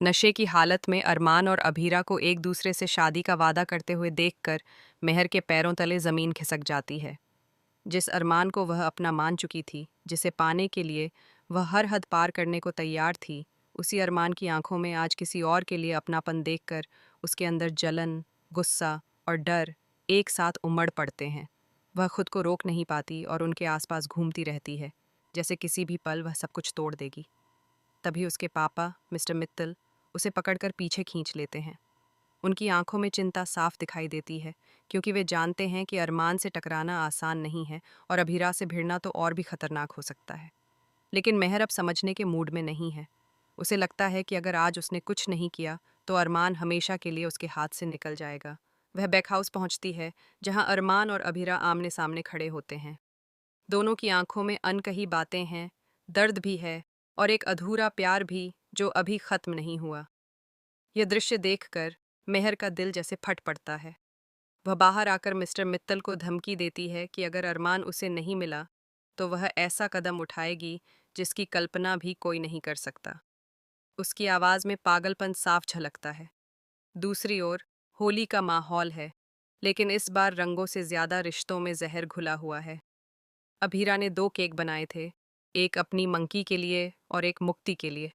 नशे की हालत में अरमान और अभीरा को एक दूसरे से शादी का वादा करते हुए देखकर मेहर के पैरों तले जमीन खिसक जाती है। जिस अरमान को वह अपना मान चुकी थी, जिसे पाने के लिए वह हर हद पार करने को तैयार थी, उसी अरमान की आंखों में आज किसी और के लिए अपनापन देखकर उसके अंदर जलन, गुस्सा और डर एक साथ उमड़ पड़ते हैं। वह खुद को रोक नहीं पाती और उनके आसपास घूमती रहती है, जैसे किसी भी पल वह सब कुछ तोड़ देगी। तभी उसके पापा मिस्टर मित्तल उसे पकड़कर पीछे खींच लेते हैं। उनकी आंखों में चिंता साफ दिखाई देती है, क्योंकि वे जानते हैं कि अरमान से टकराना आसान नहीं है और अभीरा से भिड़ना तो और भी खतरनाक हो सकता है। लेकिन मेहर अब समझने के मूड में नहीं है। उसे लगता है कि अगर आज उसने कुछ नहीं किया तो अरमान हमेशा के लिए उसके हाथ से निकल जाएगा। वह बैक हाउस पहुंचती है, जहां अरमान और अभीरा आमने सामने खड़े होते हैं। दोनों की आंखों में अनकही बातें हैं, दर्द भी है और एक अधूरा प्यार भी जो अभी खत्म नहीं हुआ। यह दृश्य देखकर मेहर का दिल जैसे फट पड़ता है। वह बाहर आकर मिस्टर मित्तल को धमकी देती है कि अगर अरमान उसे नहीं मिला तो वह ऐसा कदम उठाएगी जिसकी कल्पना भी कोई नहीं कर सकता। उसकी आवाज में पागलपन साफ झलकता है। दूसरी ओर होली का माहौल है, लेकिन इस बार रंगों से ज्यादा रिश्तों में जहर घुला हुआ है। अभीरा ने 2 केक बनाए थे, एक अपनी मंकी के लिए और एक मुक्ति के लिए।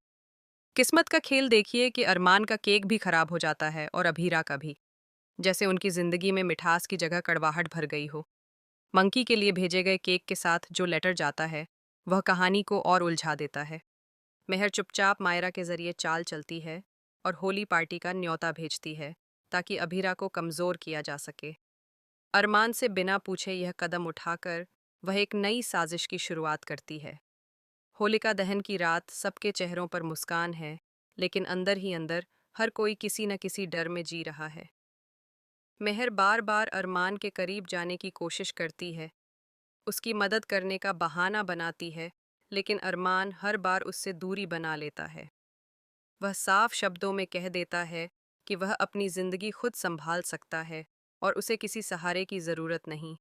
किस्मत का खेल देखिए कि अरमान का केक भी खराब हो जाता है और अभीरा का भी, जैसे उनकी जिंदगी में मिठास की जगह कड़वाहट भर गई हो। मंकी के लिए भेजे गए केक के साथ जो लेटर जाता है, वह कहानी को और उलझा देता है। मेहर चुपचाप मायरा के जरिए चाल चलती है और होली पार्टी का न्योता भेजती है, ताकि अभीरा को कमजोर किया जा सके। अरमान से बिना पूछे यह कदम उठाकर वह एक नई साजिश की शुरुआत करती है। होलिका दहन की रात सबके चेहरों पर मुस्कान है, लेकिन अंदर ही अंदर हर कोई किसी न किसी डर में जी रहा है। मेहर बार बार अरमान के करीब जाने की कोशिश करती है, उसकी मदद करने का बहाना बनाती है, लेकिन अरमान हर बार उससे दूरी बना लेता है। वह साफ शब्दों में कह देता है कि वह अपनी जिंदगी खुद संभाल सकता है और उसे किसी सहारे की जरूरत नहीं।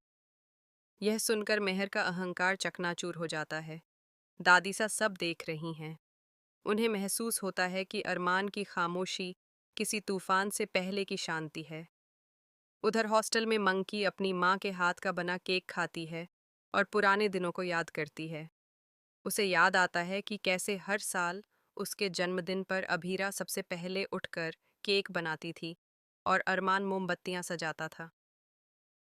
यह सुनकर मेहर का अहंकार चकनाचूर हो जाता है। दादी सा सब देख रही हैं। उन्हें महसूस होता है कि अरमान की खामोशी किसी तूफान से पहले की शांति है। उधर हॉस्टल में मंकी अपनी माँ के हाथ का बना केक खाती है और पुराने दिनों को याद करती है। उसे याद आता है कि कैसे हर साल उसके जन्मदिन पर अभीरा सबसे पहले उठकर केक बनाती थी और अरमान मोमबत्तियां सजाता था।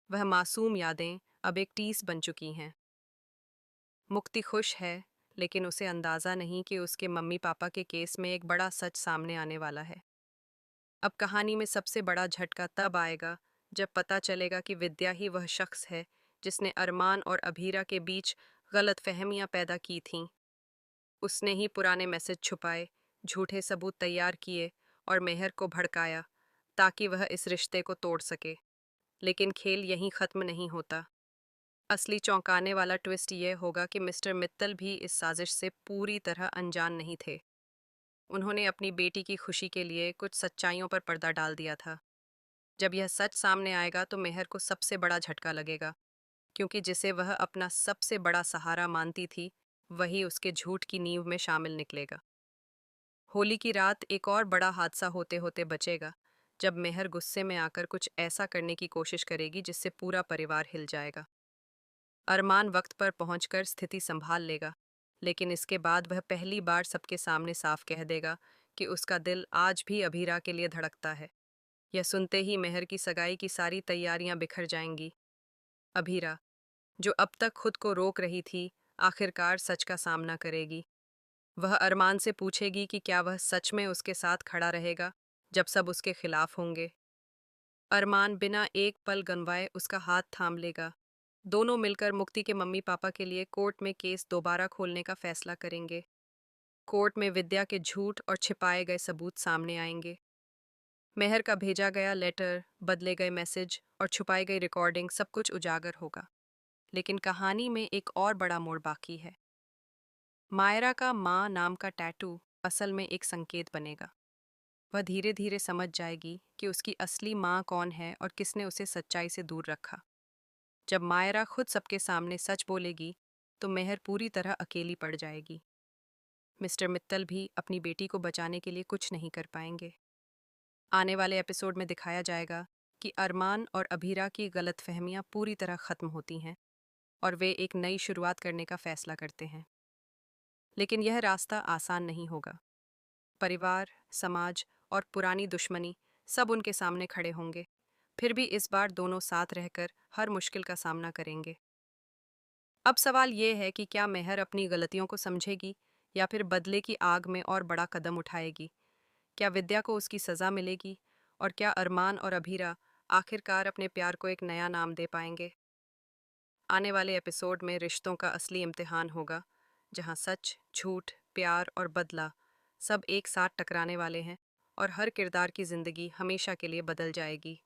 वह मासूम यादें अब एक टीस बन चुकी हैं। मुक्ति खुश है, लेकिन उसे अंदाजा नहीं कि उसके मम्मी पापा के केस में एक बड़ा सच सामने आने वाला है। अब कहानी में सबसे बड़ा झटका तब आएगा जब पता चलेगा कि विद्या ही वह शख्स है जिसने अरमान और अभीरा के बीच गलतफहमियां पैदा की थीं। उसने ही पुराने मैसेज छुपाए, झूठे सबूत तैयार किए और मेहर को भड़काया, ताकि वह इस रिश्ते को तोड़ सके। लेकिन खेल यहीं खत्म नहीं होता। असली चौंकाने वाला ट्विस्ट यह होगा कि मिस्टर मित्तल भी इस साजिश से पूरी तरह अनजान नहीं थे। उन्होंने अपनी बेटी की खुशी के लिए कुछ सच्चाइयों पर पर्दा डाल दिया था। जब यह सच सामने आएगा तो मेहर को सबसे बड़ा झटका लगेगा, क्योंकि जिसे वह अपना सबसे बड़ा सहारा मानती थी, वही उसके झूठ की नींव में शामिल निकलेगा। होली की रात एक और बड़ा हादसा होते होते बचेगा, जब मेहर गुस्से में आकर कुछ ऐसा करने की कोशिश करेगी जिससे पूरा परिवार हिल जाएगा। अरमान वक्त पर पहुंचकर स्थिति संभाल लेगा, लेकिन इसके बाद वह पहली बार सबके सामने साफ कह देगा कि उसका दिल आज भी अभीरा के लिए धड़कता है। यह सुनते ही मेहर की सगाई की सारी तैयारियां बिखर जाएंगी। अभीरा, जो अब तक खुद को रोक रही थी, आखिरकार सच का सामना करेगी। वह अरमान से पूछेगी कि क्या वह सच में उसके साथ खड़ा रहेगा जब सब उसके खिलाफ होंगे। अरमान बिना एक पल गंवाए उसका हाथ थाम लेगा। दोनों मिलकर मुक्ति के मम्मी पापा के लिए कोर्ट में केस दोबारा खोलने का फैसला करेंगे। कोर्ट में विद्या के झूठ और छिपाए गए सबूत सामने आएंगे। मेहर का भेजा गया लेटर, बदले गए मैसेज और छुपाई गई रिकॉर्डिंग सब कुछ उजागर होगा। लेकिन कहानी में एक और बड़ा मोड़ बाकी है। मायरा का माँ नाम का टैटू असल में एक संकेत बनेगा। वह धीरे धीरे समझ जाएगी कि उसकी असली माँ कौन है और किसने उसे सच्चाई से दूर रखा। जब मायरा खुद सबके सामने सच बोलेगी, तो मेहर पूरी तरह अकेली पड़ जाएगी। मिस्टर मित्तल भी अपनी बेटी को बचाने के लिए कुछ नहीं कर पाएंगे। आने वाले एपिसोड में दिखाया जाएगा कि अरमान और अभीरा की गलतफहमियां पूरी तरह खत्म होती हैं और वे एक नई शुरुआत करने का फैसला करते हैं। लेकिन यह रास्ता आसान नहीं होगा। परिवार, समाज और पुरानी दुश्मनी सब उनके सामने खड़े होंगे। फिर भी इस बार दोनों साथ रहकर हर मुश्किल का सामना करेंगे। अब सवाल ये है कि क्या मेहर अपनी गलतियों को समझेगी या फिर बदले की आग में और बड़ा कदम उठाएगी? क्या विद्या को उसकी सजा मिलेगी? और क्या अरमान और अभीरा आखिरकार अपने प्यार को एक नया नाम दे पाएंगे? आने वाले एपिसोड में रिश्तों का असली इम्तिहान होगा, जहां सच, झूठ, प्यार और बदला सब एक साथ टकराने वाले हैं और हर किरदार की जिंदगी हमेशा के लिए बदल जाएगी।